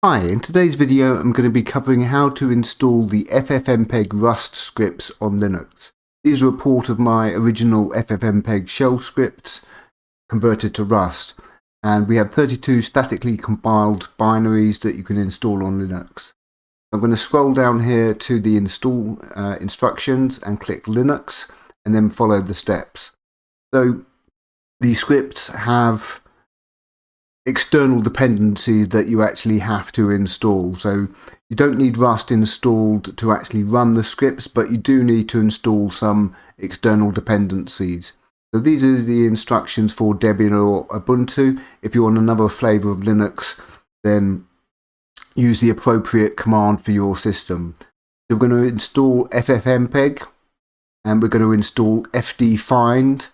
Hi, in today's video I'm going to be covering how to install the FFmpeg Rust scripts on Linux. These are a port of my original FFmpeg shell scripts converted to Rust, and we have 32 statically compiled binaries that you can install on Linux. I'm going to scroll down here to the install instructions and click Linux and then follow the steps. So these scripts have external dependencies that you actually have to install. So you don't need Rust installed to actually run the scripts, but you do need to install some external dependencies. So these are the instructions for Debian or Ubuntu. If you're on another flavor of Linux, then use the appropriate command for your system. So we're going to install FFmpeg, and we're going to install fdfind.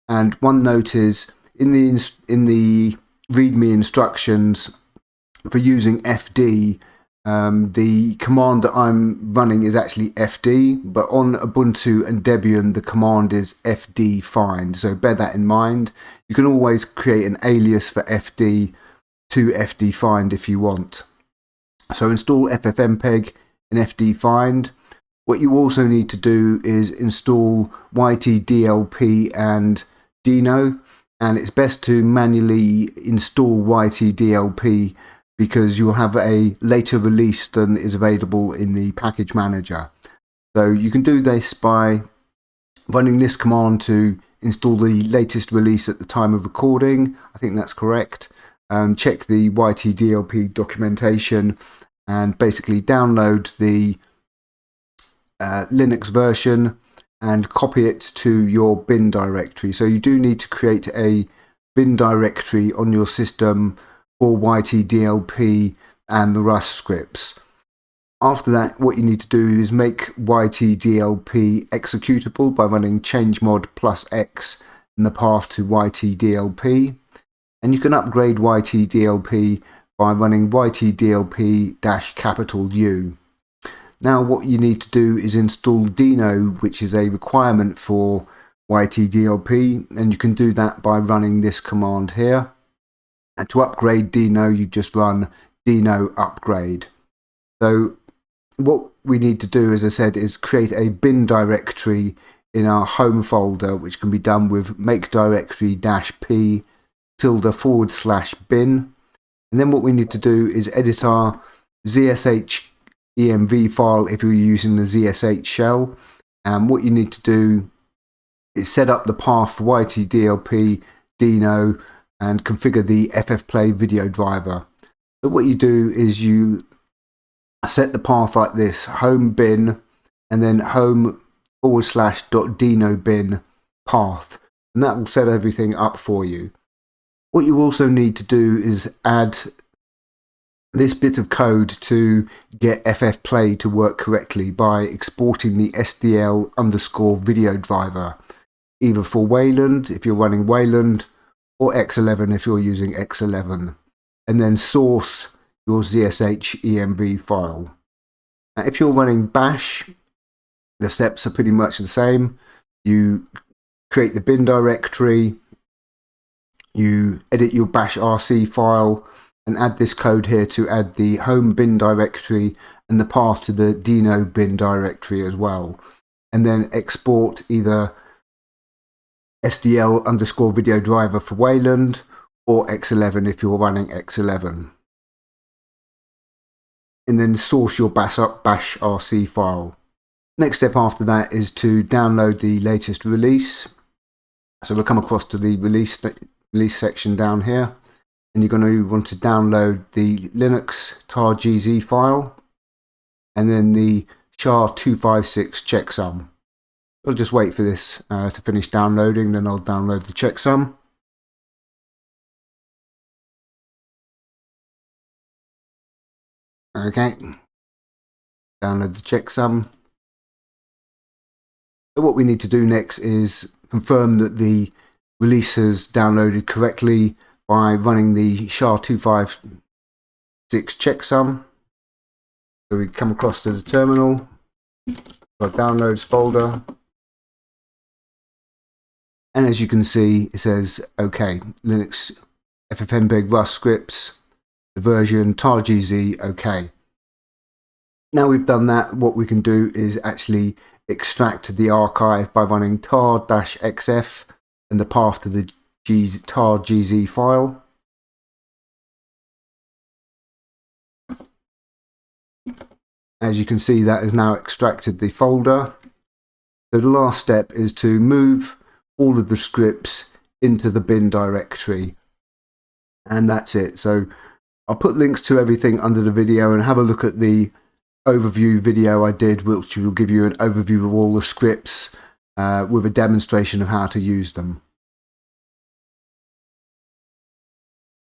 And one note is in the README instructions for using FD, the command that I'm running is actually FD, but on Ubuntu and Debian the command is fdfind, so bear that in mind. You can always create an alias for FD to fdfind if you want. So install FFmpeg and fdfind. What you also need to do is install yt-dlp and Dino. And it's best to manually install yt-dlp because you'll have a later release than is available in the package manager. So you can do this by running this command to install the latest release at the time of recording. I think that's correct. Check the yt-dlp documentation and basically download the Linux version and copy it to your bin directory. So you do need to create a bin directory on your system for yt-dlp and the Rust scripts. After that, what you need to do is make yt-dlp executable by running changemod +x in the path to yt-dlp. And you can upgrade yt-dlp by running yt-dlp-U. Now what you need to do is install Dino, which is a requirement for yt-dlp, and you can do that by running this command here. And to upgrade Dino, you just run Dino upgrade. So what we need to do, as I said, is create a bin directory in our home folder, which can be done with make directory -p ~bin. And then what we need to do is edit our ZSH env file if you're using the ZSH shell, and what you need to do is set up the path for yt-dlp Dino and configure the FFplay video driver. So what you do is you set the path like this: home bin and then home /.dino bin path, and that will set everything up for you. What you also need to do is add this bit of code to get FFplay to work correctly by exporting the SDL_video driver, either for Wayland if you're running Wayland, or X11 if you're using X11, and then source your ZSH env file. Now, if you're running Bash, the steps are pretty much the same. You create the bin directory, you edit your bash rc file, and add this code here to add the home bin directory and the path to the Dino bin directory as well. And then export either SDL_video driver for Wayland or X11 if you're running X11. And then source your bash rc file. Next step after that is to download the latest release. So we'll come across to the release section down here, and you're going to want to download the Linux tar.gz file and then the SHA-256 checksum. I'll just wait for this to finish downloading, then I'll download the checksum. Okay, download the checksum. So what we need to do next is confirm that the release has downloaded correctly by running the SHA-256 checksum. So we come across to the terminal, our downloads folder, and as you can see it says OK, Linux FFmpeg Rust Scripts the version tar-gz OK. Now we've done that, what we can do is actually extract the archive by running tar-xf and the path to the tar-gz file. As you can see, that has now extracted the folder. So the last step is to move all of the scripts into the bin directory. And that's it. So I'll put links to everything under the video, and have a look at the overview video I did, which will give you an overview of all the scripts with a demonstration of how to use them.